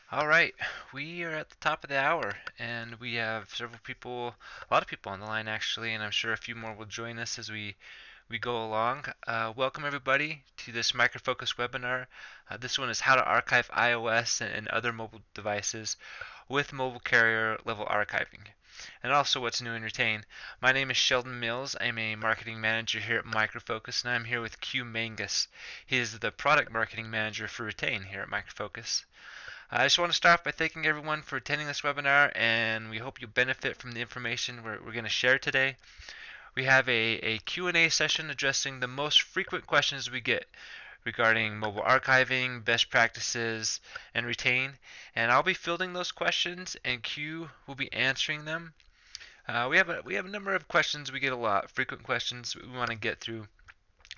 All right, we are at the top of the hour, and we have a lot of people on the line actually, and I'm sure a few more will join us as we go along. Welcome everybody to this microfocus webinar. This one is how to archive iOS and other mobile devices with mobile carrier level archiving, and also what's new in Retain. My name is Sheldon Mills. I'm a marketing manager here at Microfocus, and I'm here with Q Mangus. He is the product marketing manager for Retain here at Microfocus. I just want to start by thanking everyone for attending this webinar, and we hope you benefit from the information we're going to share today. We have a Q&A session addressing the most frequent questions we get regarding mobile archiving, best practices, and Retain. And I'll be fielding those questions, and Q will be answering them. We have a number of questions we get a lot, frequent questions we want to get through.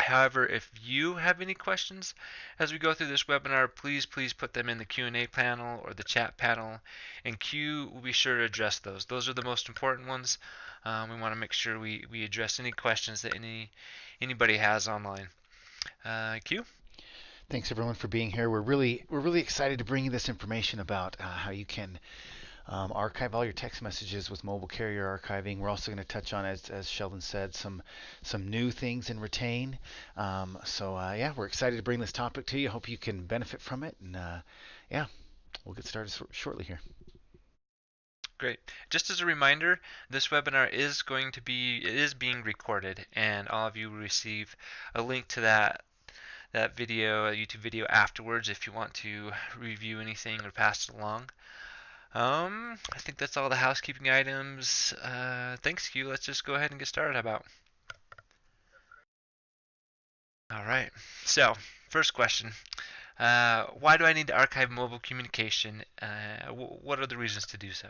However, if you have any questions as we go through this webinar, please put them in the Q&A panel or the chat panel, and Q will be sure to address those. Those are the most important ones. We want to make sure we address any questions that anybody has online. Q? Thanks everyone for being here. We're really excited to bring you this information about how you can archive all your text messages with mobile carrier archiving. We're also going to touch on, as Sheldon said, some new things in Retain. Yeah, we're excited to bring this topic to you. Hope you can benefit from it, and yeah, we'll get started shortly here. Great. Just as a reminder, this webinar is being recorded, and all of you will receive a link to that video, a YouTube video afterwards if you want to review anything or pass it along. I think that's all the housekeeping items. Thanks, Q. Let's just go ahead and get started. How about? All right. So, first question. Why do I need to archive mobile communication? What are the reasons to do so?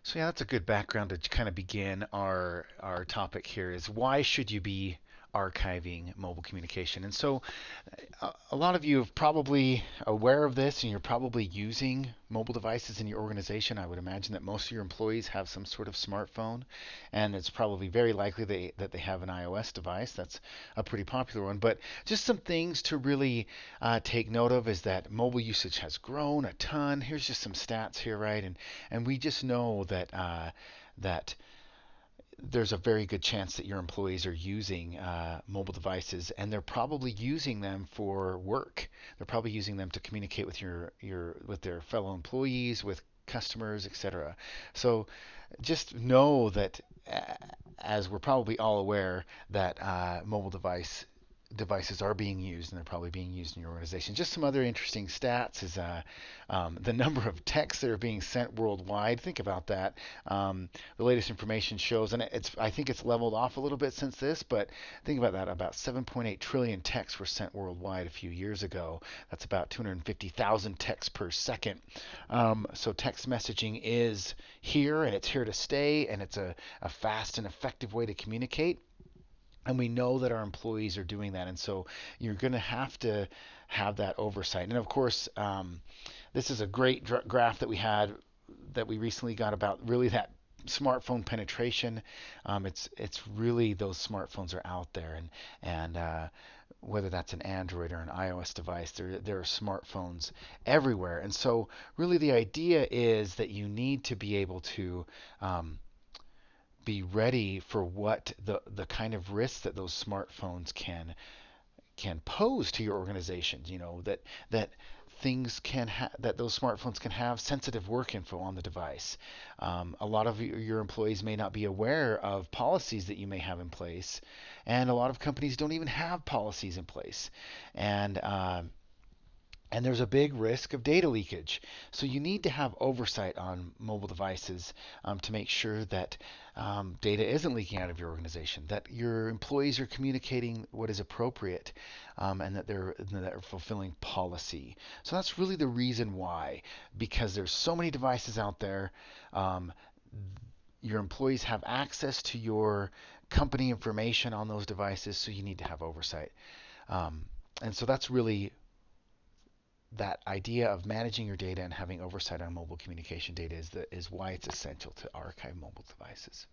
So yeah, that's a good background to kind of begin our topic here. Is why should you be archiving mobile communication? And so a lot of you are probably aware of this, and you're probably using mobile devices in your organization. I would imagine that most of your employees have some sort of smartphone, and it's probably very likely that they have an iOS device. That's a pretty popular one. But just some things to really take note of is that mobile usage has grown a ton. Here's just some stats here, right? And we just know that there's a very good chance that your employees are using mobile devices, and they're probably using them for work. They're probably using them to communicate with with their fellow employees, with customers, etc. So just know that, as we're probably all aware, that mobile devices are being used, and they're probably being used in your organization. Just some other interesting stats is the number of texts that are being sent worldwide. Think about that. The latest information shows, and I think it's leveled off a little bit since this, but think about that. About 7.8 trillion texts were sent worldwide a few years ago. That's about 250,000 texts per second. So text messaging is here, and it's here to stay, and it's a fast and effective way to communicate. And we know that our employees are doing that, and so you're going to have that oversight. And of course, this is a great graph that we recently got about really that smartphone penetration. It's really those smartphones are out there, and whether that's an Android or an iOS device, there are smartphones everywhere. And so really the idea is that you need to be able to be ready for what the kind of risks that those smartphones can pose to your organizations. You know that that those smartphones can have sensitive work info on the device. A lot of your employees may not be aware of policies that you may have in place, and a lot of companies don't even have policies in place. And there's a big risk of data leakage. So you need to have oversight on mobile devices to make sure that data isn't leaking out of your organization, that your employees are communicating what is appropriate, and that they're fulfilling policy. So that's really the reason why, because there's so many devices out there. Um, your employees have access to your company information on those devices, so you need to have oversight. And so that's really that idea of managing your data and having oversight on mobile communication data is why it's essential to archive mobile devices.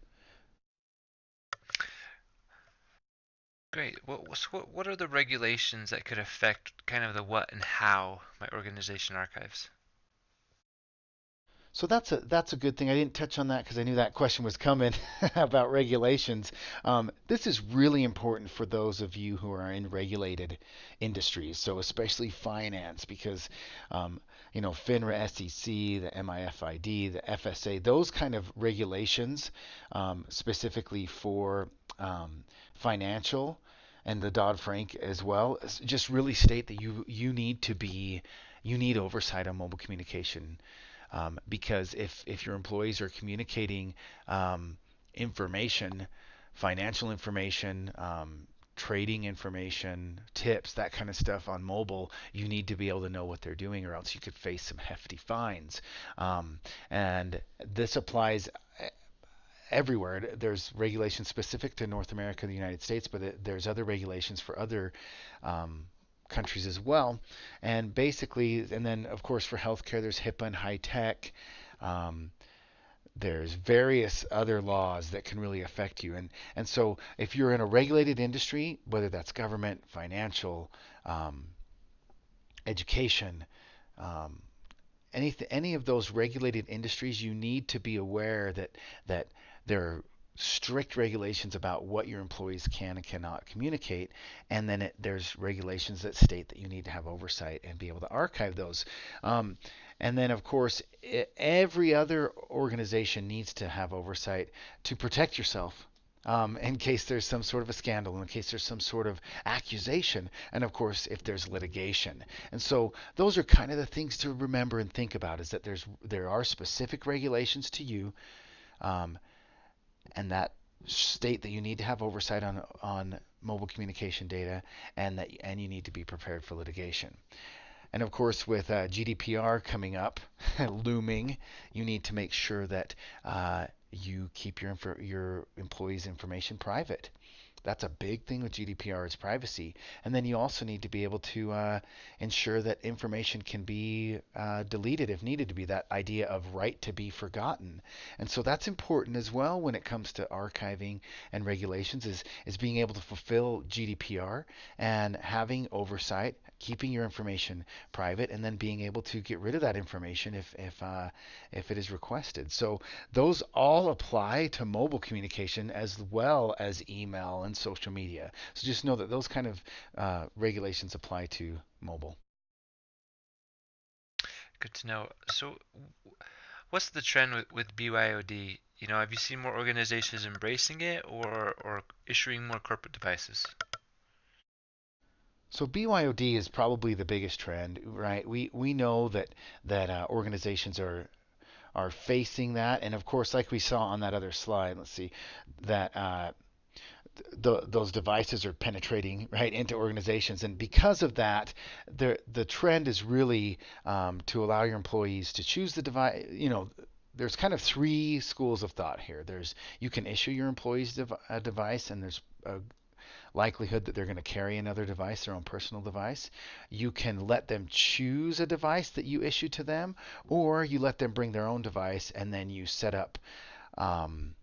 Great. What are the regulations that could affect kind of the what and how my organization archives? So that's a good thing. I didn't touch on that because I knew that question was coming about regulations. This is really important for those of you who are in regulated industries, so especially finance, because um, FINRA, SEC, the MIFID, the FSA, those kind of regulations, specifically for financial and the Dodd-Frank as well, just really state that you need oversight on mobile communication, because if your employees are communicating information, financial information, trading information, tips, that kind of stuff on mobile, you need to be able to know what they're doing, or else you could face some hefty fines. And this applies everywhere. There's regulations specific to North America and the United States, but there's other regulations for other um, countries as well. And basically, and then of course for healthcare, there's HIPAA and high tech. Um, there's various other laws that can really affect you. And so if you're in a regulated industry, whether that's government, financial, um, education, um, any of those regulated industries, you need to be aware that there are strict regulations about what your employees can and cannot communicate, and then there's regulations that state that you need to have oversight and be able to archive those. Um, and then, of course, every other organization needs to have oversight to protect yourself. In case there's some sort of a scandal, in case there's some sort of accusation, and of course, if there's litigation. And so those are kind of the things to remember and think about, is that there are specific regulations to you, um, and that state that you need to have oversight on mobile communication data, and you need to be prepared for litigation. And of course, with GDPR coming up, looming, you need to make sure that you keep your employees' information private. That's a big thing with GDPR, is privacy. And then you also need to be able to ensure that information can be deleted if needed to be. That idea of right to be forgotten. And so that's important as well when it comes to archiving and regulations, is being able to fulfill GDPR and having oversight, keeping your information private, and then being able to get rid of that information if it is requested. So those all apply to mobile communication as well as email and social media. So just know that those kind of regulations apply to mobile. Good to know. So, what's the trend with BYOD? Have you seen more organizations embracing it or issuing more corporate devices? So BYOD is probably the biggest trend, right? We know that organizations are facing that, and of course, like we saw on that other slide, let's see, that those devices are penetrating right into organizations, and because of that, the trend is really to allow your employees to choose the device. There's kind of three schools of thought here. You can issue your employees a device, and there's a likelihood that they're going to carry another device, their own personal device. You can let them choose a device that you issue to them, or you let them bring their own device, and then you set up um,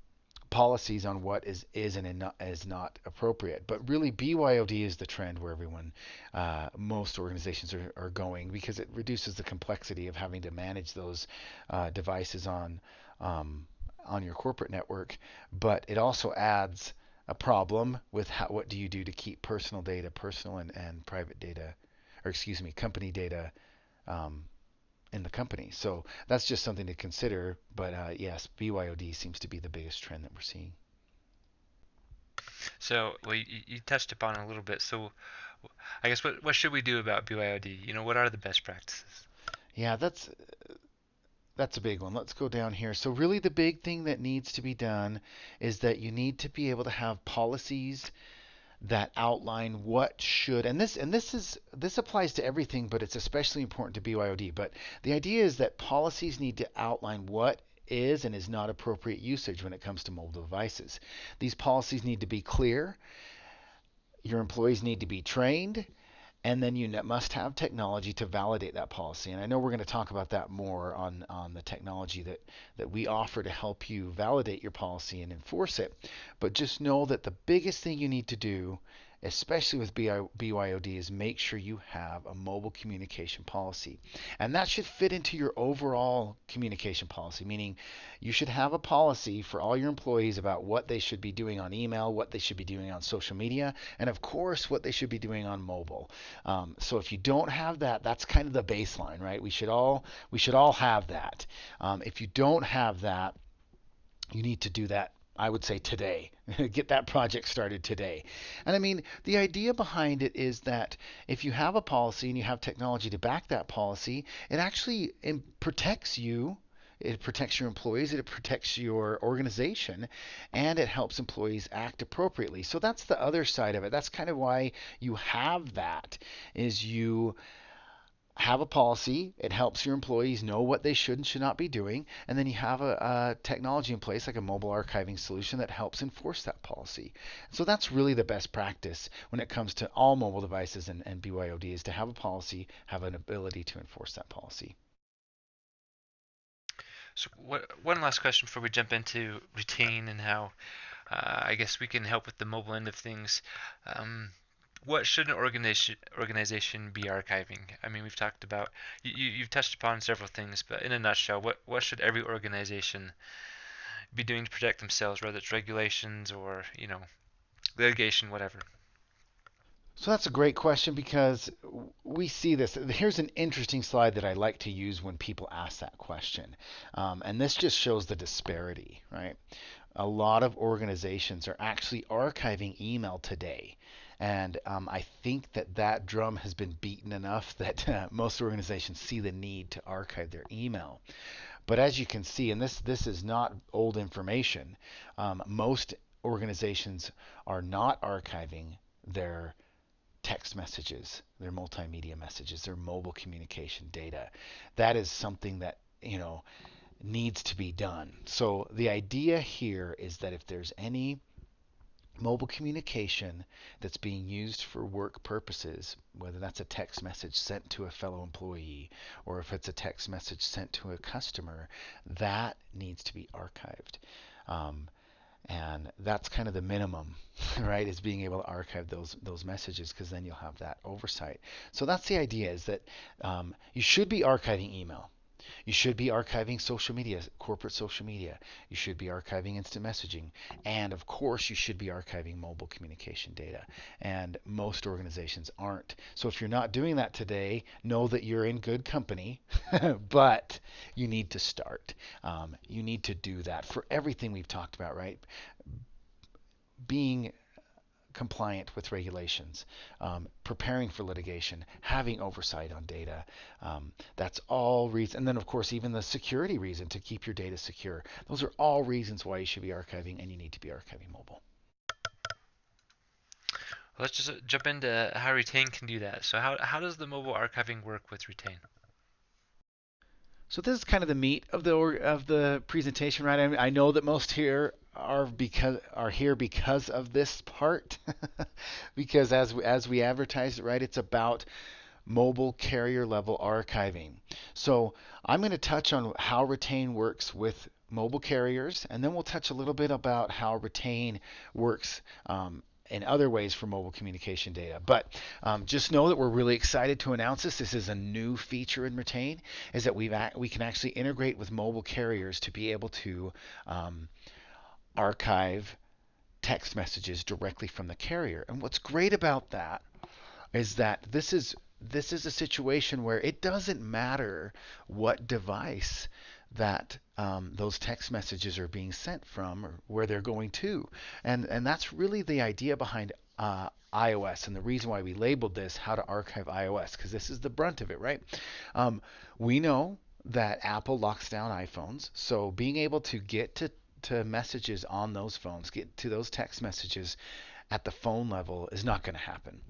policies on what is and is not appropriate. But really, BYOD is the trend where most organizations are going, because it reduces the complexity of having to manage those devices um, on your corporate network. But it also adds a problem with what do you do to keep personal data, personal and private data, or excuse me, company data um, in the company. So that's just something to consider. But yes, BYOD seems to be the biggest trend that we're seeing. So, well, you touched upon it a little bit. So, I guess what should we do about BYOD? What are the best practices? Yeah, that's a big one. Let's go down here. So really the big thing that needs to be done is that you need to be able to have policies that outline what should, and this applies to everything, but it's especially important to BYOD. But the idea is that policies need to outline what is and is not appropriate usage when it comes to mobile devices. These policies need to be clear. Your employees need to be trained, and then you must have technology to validate that policy. And I know we're going to talk about that more on the technology that we offer to help you validate your policy and enforce it. But just know that the biggest thing you need to do especially with BYOD, is make sure you have a mobile communication policy. And that should fit into your overall communication policy, meaning you should have a policy for all your employees about what they should be doing on email, what they should be doing on social media, and of course, what they should be doing on mobile. So if you don't have that, that's kind of the baseline, right? We should all have that. If you don't have that, you need to do that, I would say, today. Get that project started today. And I mean, the idea behind it is that if you have a policy and you have technology to back that policy, it actually protects you. It protects your employees, it protects your organization, and it helps employees act appropriately. So that's the other side of it. That's kind of why you have that, is you have a policy. It helps your employees know what they should and should not be doing. And then you have a technology in place, like a mobile archiving solution, that helps enforce that policy. So that's really the best practice when it comes to all mobile devices and BYOD, is to have a policy, have an ability to enforce that policy. So one last question before we jump into retain and how I guess we can help with the mobile end of things. Um, what should an organization be archiving? I mean, we've talked about you've touched upon several things, but in a nutshell, what should every organization be doing to protect themselves, whether it's regulations or litigation, whatever? So that's a great question, because we see this. Here's an interesting slide that I like to use when people ask that question. And this just shows the disparity, right? A lot of organizations are actually archiving email today. And I think that that drum has been beaten enough that most organizations see the need to archive their email. But as you can see, and this is not old information, most organizations are not archiving their text messages, their multimedia messages, their mobile communication data. That is something that, needs to be done. So the idea here is that if there's any mobile communication that's being used for work purposes, whether that's a text message sent to a fellow employee or if it's a text message sent to a customer, that needs to be archived. Um, and that's kind of the minimum, right? Is being able to archive those messages, because then you'll have that oversight. So that's the idea: is that you should be archiving email. You should be archiving social media, corporate social media. You should be archiving instant messaging. And of course, you should be archiving mobile communication data. And most organizations aren't. So if you're not doing that today, know that you're in good company, but you need to start. You need to do that for everything we've talked about, right? Being compliant with regulations, preparing for litigation, having oversight on data. That's all reason. And then, of course, even the security reason, to keep your data secure. Those are all reasons why you should be archiving, and you need to be archiving mobile. Let's just jump into how retain can do that. So how does the mobile archiving work with retain? So this is kind of the meat of the presentation, right? I know that most here are here because of this part, because as we advertise it, right, it's about mobile carrier level archiving. So I'm going to touch on how Retain works with mobile carriers, and then we'll touch a little bit about how Retain works in other ways for mobile communication data. But just know that we're really excited to announce this. This is a new feature in Retain, is that we can actually integrate with mobile carriers to be able to archive text messages directly from the carrier. And what's great about that is that this is a situation where it doesn't matter what device that those text messages are being sent from or where they're going to. And that's really the idea behind iOS, and the reason why we labeled this how to archive iOS, because this is the brunt of it, right? We know that Apple locks down iPhones, so being able to get to messages on those phones, get to those text messages at the phone level, is not going to happen.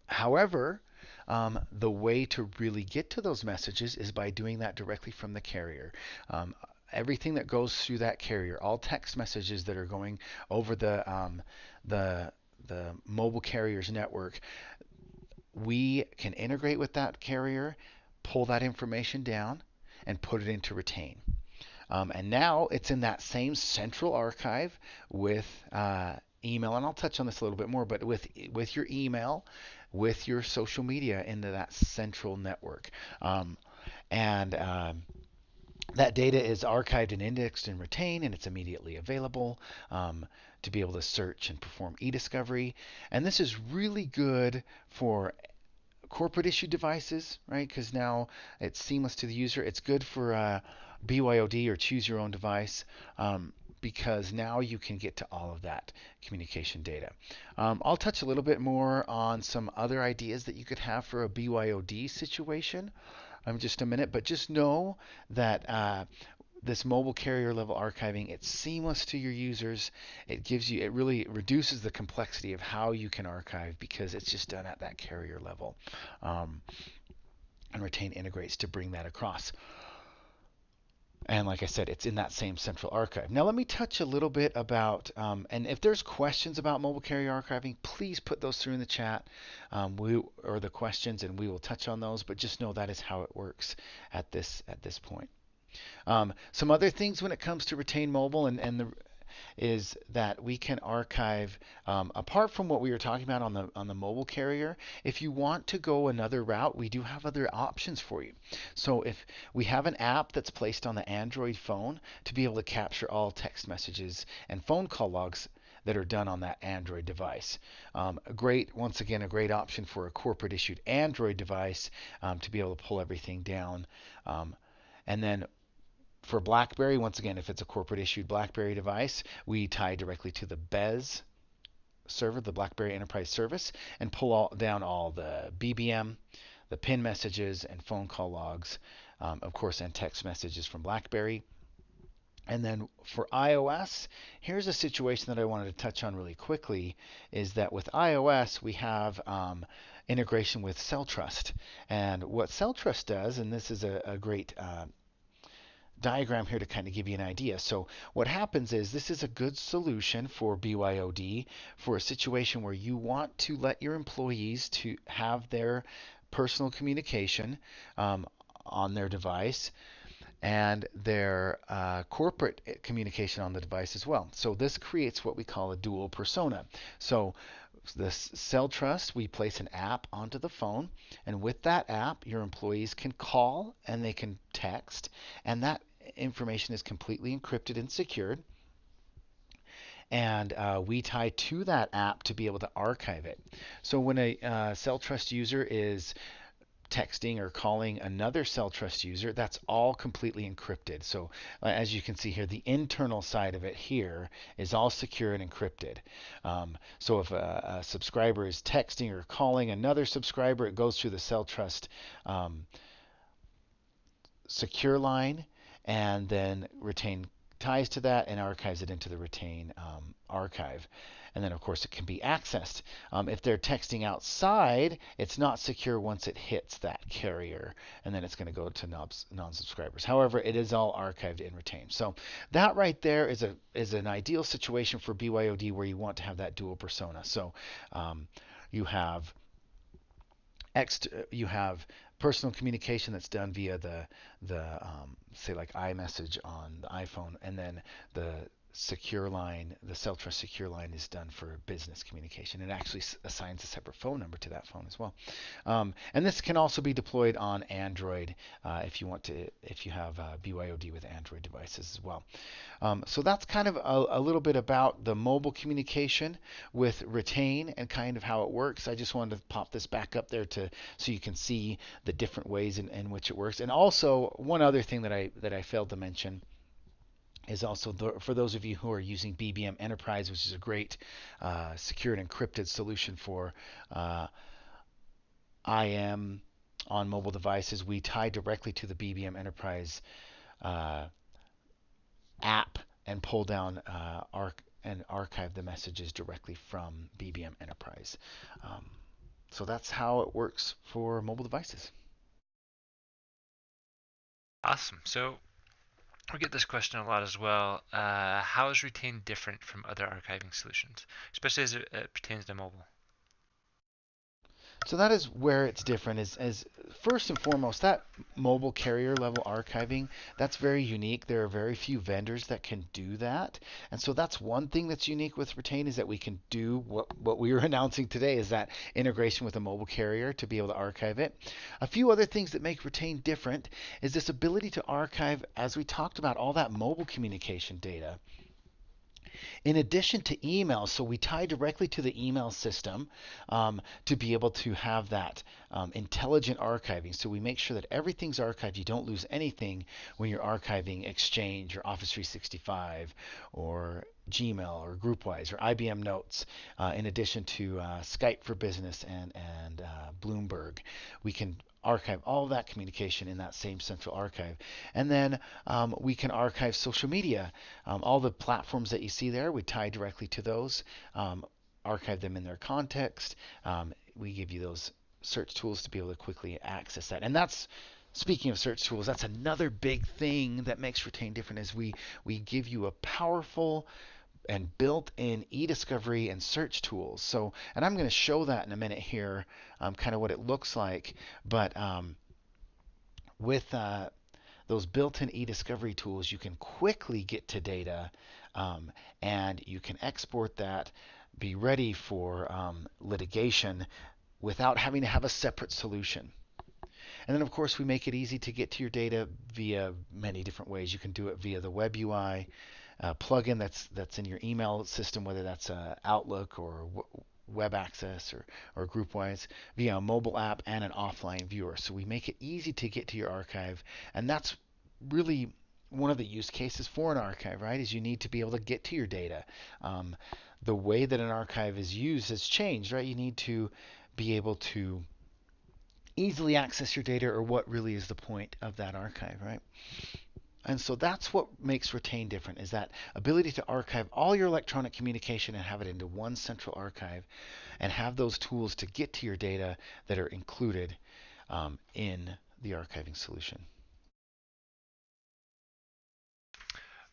However, the way to really get to those messages is by doing that directly from the carrier. Everything that goes through that carrier, all text messages that are going over the the mobile carrier's network, we can integrate with that carrier, pull that information down, and put it into Retain. And now it's in that same central archive with email, and I'll touch on this a little bit more, but with your email, with your social media into that central network. Um, and That data is archived and indexed and retained, and it's immediately available to be able to search and perform e-discovery. And this is really good for corporate issued devices, right? Because now it's seamless to the user. It's good for BYOD or choose your own device. Because now you can get to all of that communication data. I'll touch a little bit more on some other ideas that you could have for a BYOD situation in just a minute, but just know that this mobile carrier level archiving, it's seamless to your users. It really reduces the complexity of how you can archive because it's just done at that carrier level. Um, and Retain integrates to bring that across. And like I said, it's in that same central archive. Now let me touch a little bit about, and if there's questions about mobile carrier archiving, please put those through in the chat, or the questions, and we will touch on those. But just know that is how it works at this point. Some other things when it comes to retain mobile is that we can archive apart from what we were talking about on the mobile carrier. If you want to go another route, we do have other options for you. So if we have an app that's placed on the Android phone to be able to capture all text messages and phone call logs that are done on that Android device. Once again, a great option for a corporate issued Android device to be able to pull everything down. And then for BlackBerry, once again, if it's a corporate issued BlackBerry device, we tie directly to the BES server, the BlackBerry Enterprise Service, and pull down all the BBM, the PIN messages, and phone call logs, of course, and text messages from BlackBerry. And then for iOS, here's a situation that I wanted to touch on really quickly, is that with iOS, we have integration with CellTrust. And what CellTrust does, and this is a great diagram here to kind of give you an idea. So what happens is this is a good solution for BYOD for a situation where you want to let your employees to have their personal communication on their device and their corporate communication on the device as well. So this creates what we call a dual persona. So this Cell Trust, we place an app onto the phone, and with that app, your employees can call and they can text, and that information is completely encrypted and secured. And we tie to that app to be able to archive it. So when a Cell Trust user is texting or calling another CellTrust user, that's all completely encrypted. So as you can see here, the internal side of it here is all secure and encrypted. So if a subscriber is texting or calling another subscriber, it goes through the CellTrust secure line and then Retain ties to that and archives it into the Retain archive. And then, of course, it can be accessed. If they're texting outside, it's not secure once it hits that carrier, and then it's going to go to non-subscribers. However, it is all archived and retained. So that right there is an ideal situation for BYOD where you want to have that dual persona. So you have you have personal communication that's done via the say like iMessage on the iPhone, and then the secure line, the CellTrust secure line is done for business communication. It actually assigns a separate phone number to that phone as well. And this can also be deployed on Android if you want to, if you have BYOD with Android devices as well. So that's kind of a little bit about the mobile communication with Retain and kind of how it works. I just wanted to pop this back up there so you can see the different ways in which it works. And also one other thing that I failed to mention is also for those of you who are using BBM Enterprise, which is a great secure and encrypted solution for IM on mobile devices. We tie directly to the BBM Enterprise app and pull down and archive the messages directly from BBM Enterprise. So that's how it works for mobile devices. Awesome. So we get this question a lot as well. How is Retain different from other archiving solutions, especially as it pertains to mobile? So that is where it's different is first and foremost that mobile carrier level archiving, that's very unique. There are very few vendors that can do that. And so that's one thing that's unique with Retain is that we can do what we were announcing today is that integration with a mobile carrier to be able to archive it. A few other things that make Retain different is this ability to archive, as we talked about, all that mobile communication data in addition to email. So we tie directly to the email system to be able to have that intelligent archiving. So we make sure that everything's archived. You don't lose anything when you're archiving Exchange or Office 365 or Gmail or GroupWise or IBM Notes, in addition to Skype for Business and Bloomberg. We can archive all of that communication in that same central archive. And then we can archive social media. All the platforms that you see there, we tie directly to those, archive them in their context. We give you those search tools to be able to quickly access that. And that's speaking of search tools, that's another big thing that makes Retain different is we give you a powerful and built-in e-discovery and search tools. So, and I'm going to show that in a minute here, kind of what it looks like. But with those built-in e-discovery tools, you can quickly get to data, and you can export that, be ready for litigation without having to have a separate solution. And then, of course, we make it easy to get to your data via many different ways. You can do it via the web UI, plugin that's in your email system, whether that's Outlook or web access or GroupWise, via a mobile app and an offline viewer. So we make it easy to get to your archive, and that's really one of the use cases for an archive, right? Is you need to be able to get to your data. Um, the way that an archive is used has changed, right? You need to be able to easily access your data, or what really is the point of that archive, right? And so that's what makes Retain different, is that ability to archive all your electronic communication and have it into one central archive and have those tools to get to your data that are included in the archiving solution.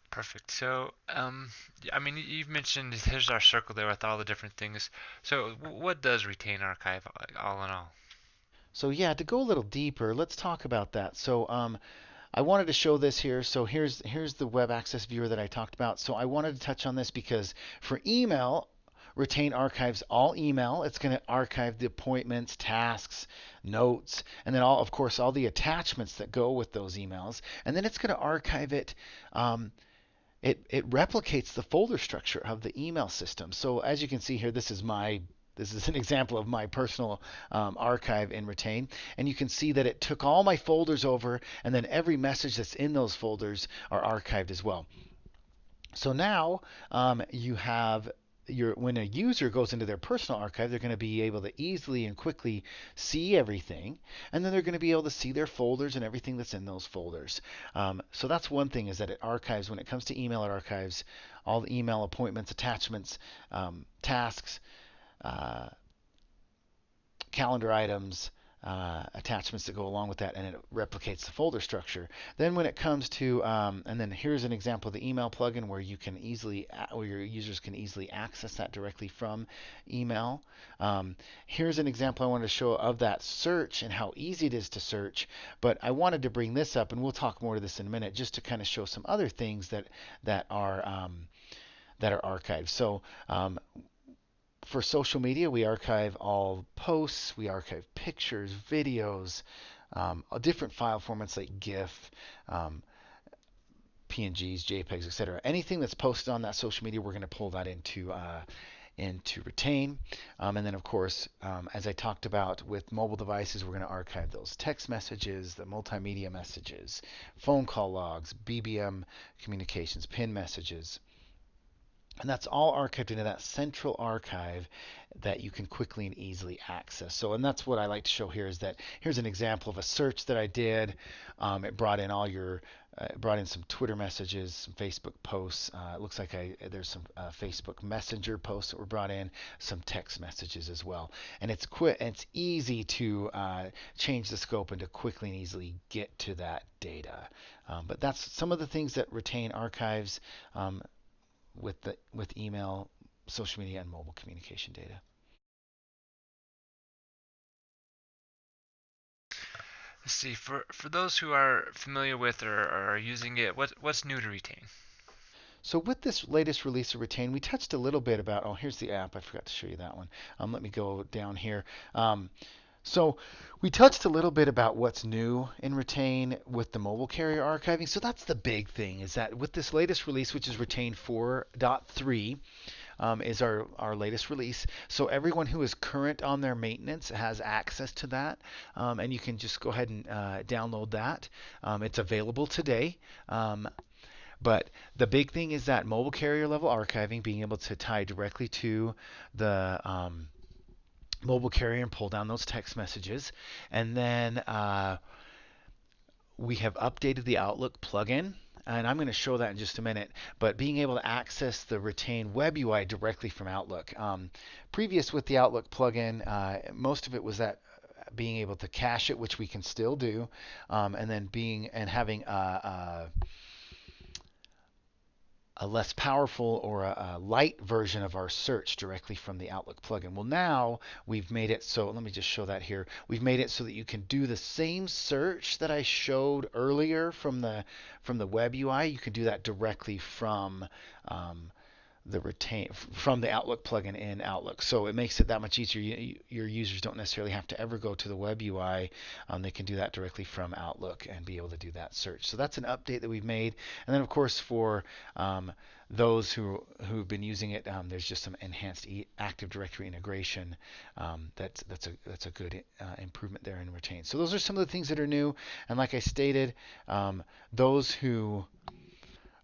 Perfect. So, I mean, you've mentioned here's our circle there with all the different things. So, what does Retain Archive all in all? So yeah, to go a little deeper, let's talk about that. So I wanted to show this here. So here's the web access viewer that I talked about. So I wanted to touch on this because for email, Retain archives all email. It's going to archive the appointments, tasks, notes, and then all, of course, all the attachments that go with those emails. And then it's going to archive it. It replicates the folder structure of the email system. So as you can see here, this is an example of my personal archive in Retain. And you can see that it took all my folders over, and then every message that's in those folders are archived as well. So now you have when a user goes into their personal archive, they're going to be able to easily and quickly see everything, and then they're going to be able to see their folders and everything that's in those folders. So that's one thing, is that it archives, when it comes to email, it archives all the email appointments, attachments, tasks, uh, calendar items, attachments that go along with that, and it replicates the folder structure. Then when it comes to, and then here's an example of the email plugin where you can easily, where your users can easily access that directly from email. Here's an example I wanted to show of that search and how easy it is to search. But I wanted to bring this up, and we'll talk more to this in a minute, just to kind of show some other things that are archived. So for social media, we archive all posts, we archive pictures, videos, different file formats like GIF, um, PNGs, JPEGs, etc. Anything that's posted on that social media, we're going to pull that into Retain. And then, of course, as I talked about with mobile devices, we're going to archive those text messages, the multimedia messages, phone call logs, BBM communications, PIN messages. And that's all archived into that central archive that you can quickly and easily access. So, and that's what I like to show here, is that here's an example of a search that I did. It brought in it brought in some Twitter messages, some Facebook posts. It looks like there's some Facebook Messenger posts that were brought in, some text messages as well. And it's easy to change the scope and to quickly and easily get to that data. But that's some of the things that Retain archives with email, social media, and mobile communication data. Let's see, for those who are familiar with or are using it, what's new to retain? So with this latest release of Retain, we touched a little bit about, oh, here's the app. I forgot to show you that one. Let me go down here. So we touched a little bit about what's new in Retain with the mobile carrier archiving. So that's the big thing is that with this latest release, which is Retain 4.3, is our latest release. So everyone who is current on their maintenance has access to that, and you can just go ahead and download that. It's available today. But the big thing is that mobile carrier level archiving, being able to tie directly to the mobile carrier and pull down those text messages. And then we have updated the Outlook plugin. And I'm going to show that in just a minute. But being able to access the Retain web UI directly from Outlook. Previous with the Outlook plugin, most of it was that being able to cache it, which we can still do, and then having a less powerful or a light version of our search directly from the Outlook plugin. Well, now we've made it so, let me just show that here. We've made it so that you can do the same search that I showed earlier from the web UI. You can do that directly um, from the Outlook plugin in Outlook. So it makes it that much easier. Your users don't necessarily have to ever go to the web UI. They can do that directly from Outlook and be able to do that search. So that's an update that we've made. And then of course for those who've been using it, there's just some enhanced Active Directory integration. That's a good improvement there in Retain. So those are some of the things that are new. And like I stated, those who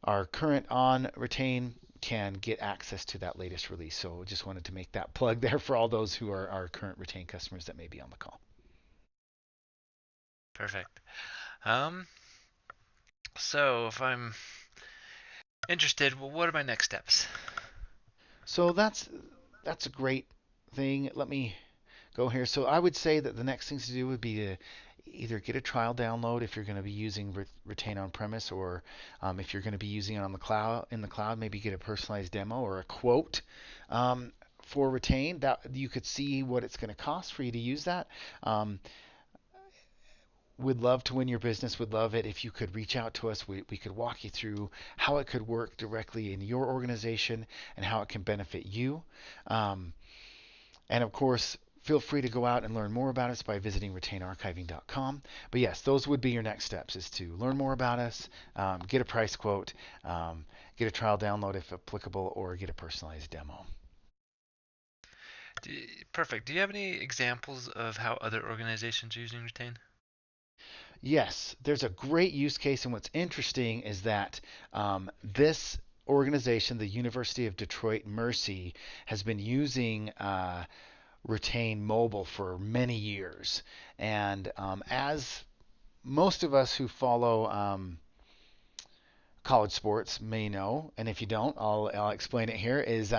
are current on Retain can get access to that latest release. So just wanted to make that plug there for all those who are our current Retain customers that may be on the call. Perfect. Um, so if I'm interested, well, what are my next steps? So that's a great thing. Let me go here. So I would say that the next things to do would be to either get a trial download if you're going to be using Retain on premise, or if you're going to be using it on the cloud, maybe get a personalized demo or a quote for Retain that you could see what it's going to cost for you to use that. Um, would love to win your business, would love it if you could reach out to us. We could walk you through how it could work directly in your organization and how it can benefit you. Um, and of course, feel free to go out and learn more about us by visiting retainarchiving.com. But yes, those would be your next steps: is to learn more about us, get a price quote, get a trial download if applicable, or get a personalized demo. Perfect. Do you have any examples of how other organizations are using Retain? Yes, there's a great use case, and what's interesting is that this organization, the University of Detroit Mercy, has been using Retain Mobile for many years. And as most of us who follow college sports may know, and if you don't, I'll explain it here, is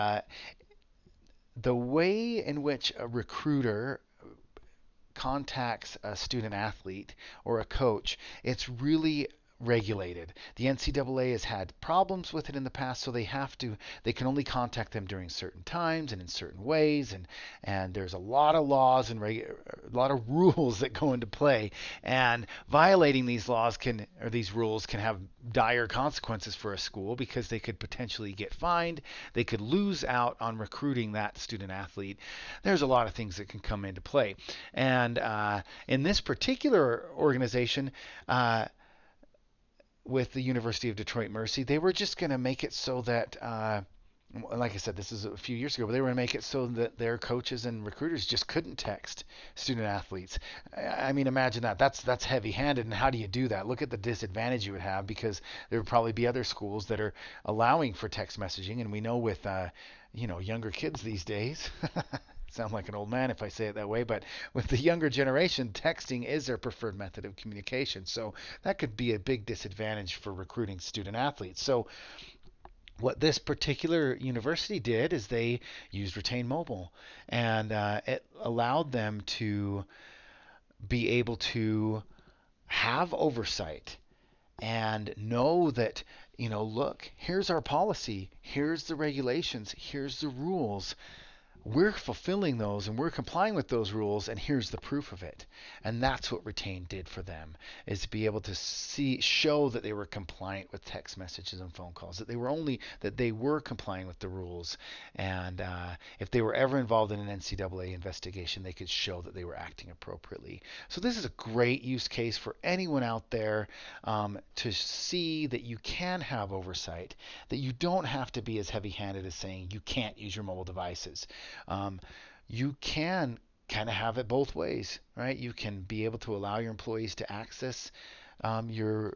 the way in which a recruiter contacts a student athlete or a coach, it's really regulated. The NCAA has had problems with it in the past, so they can only contact them during certain times and in certain ways, and there's a lot of laws and a lot of rules that go into play, and violating these laws these rules can have dire consequences for a school because they could potentially get fined, they could lose out on recruiting that student athlete. There's a lot of things that can come into play. And in this particular organization, with the University of Detroit Mercy, they were just going to make it so that, like I said, this is a few years ago, but they were going to make it so that their coaches and recruiters just couldn't text student athletes. I mean, imagine that. That's heavy-handed, and how do you do that? Look at the disadvantage you would have, because there would probably be other schools that are allowing for text messaging, and we know with younger kids these days. Sound like an old man if I say it that way, but with the younger generation, texting is their preferred method of communication. So that could be a big disadvantage for recruiting student athletes. So what this particular university did is they used Retain Mobile, and it allowed them to be able to have oversight and know that, look, here's our policy, here's the regulations, here's the rules. we're fulfilling those and we're complying with those rules, and here's the proof of it. And that's what retain did for them, is to be able to show that they were compliant with text messages and phone calls, that they were complying with the rules. And if they were ever involved in an NCAA investigation, they could show that they were acting appropriately. So this is a great use case for anyone out there, to see that you can have oversight, that you don't have to be as heavy-handed as saying you can't use your mobile devices. um, you can kind of have it both ways, right? You can be able to allow your employees to access your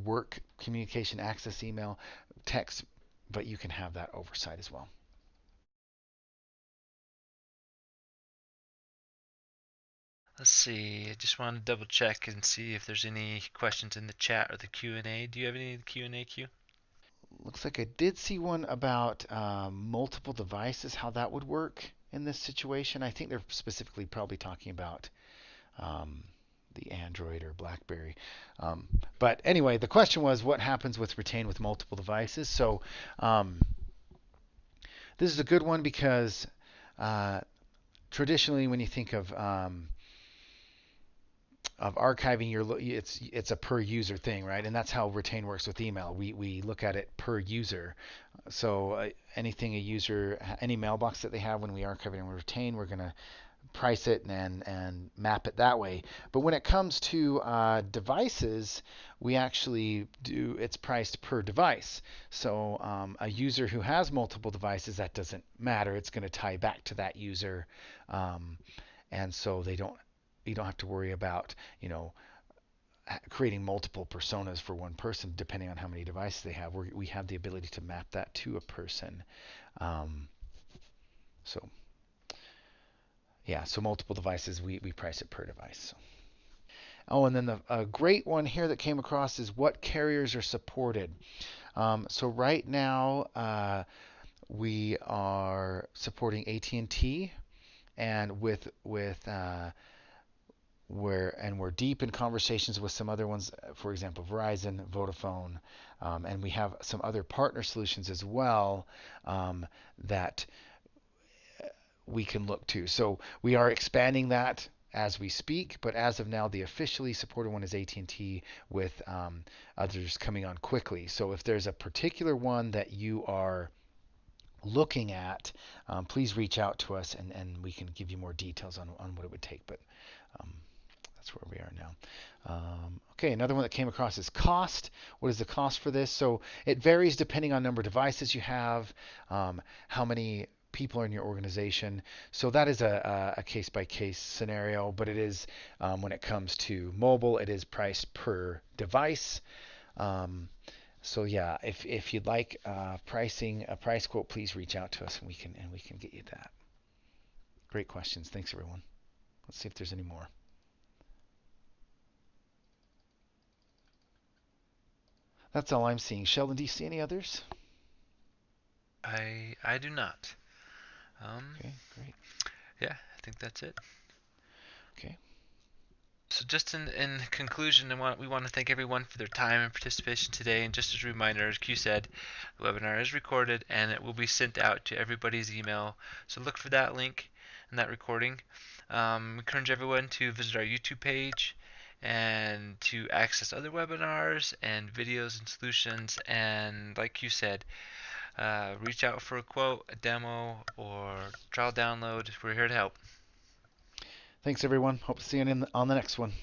work communication, access email, text, but you can have that oversight as well. Let's see. I just want to double check and see if there's any questions in the chat or the Q&A. Do you have any in the Q&A queue? Looks like I did see one about multiple devices, how that would work in this situation. I think they're specifically probably talking about um, the Android or BlackBerry. Um, but anyway, the question was, what happens with retain with multiple devices? So um, this is a good one because uh, traditionally, when you think of archiving, it's a per user thing, right? And that's how retain works with email. We look at it per user. So anything a user, any mailbox that they have, when we archive it and we retain, we're going to price it and map it that way. But when it comes to devices, we actually do it's priced per device. So a user who has multiple devices, that doesn't matter. It's going to tie back to that user, um, and so you don't have to worry about creating multiple personas for one person depending on how many devices they have. We have the ability to map that to a person. Um, so yeah, so multiple devices, we price it per device. Oh, and then a great one here that came across is what carriers are supported. So right now we are supporting AT&T, and T, and we're deep in conversations with some other ones, for example, Verizon, Vodafone, and we have some other partner solutions as well, that we can look to. So we are expanding that as we speak, but as of now, the officially supported one is AT&T, with others coming on quickly. So if there's a particular one that you are looking at, please reach out to us, and we can give you more details on what it would take. But um, that's where we are now. Okay, another one that came across is cost. What is the cost for this? So it varies depending on number of devices you have, how many people are in your organization. So that is a case-by-case scenario, but it is, when it comes to mobile, it is priced per device. Um, so yeah, if you'd like pricing, a price quote, please reach out to us, and we can get you that. Great questions. Thanks, everyone. Let's see if there's any more. That's all I'm seeing. Sheldon, do you see any others? I do not. Um, Okay, great. yeah, I think that's it. Okay. So just in conclusion, we want to thank everyone for their time and participation today. And just as a reminder, as Q said, the webinar is recorded and it will be sent out to everybody's email. So look for that link and that recording. We encourage everyone to visit our YouTube page and to access other webinars and videos and solutions. And like you said, reach out for a quote, a demo, or trial download. We're here to help. Thanks, everyone. Hope to see you on the next one.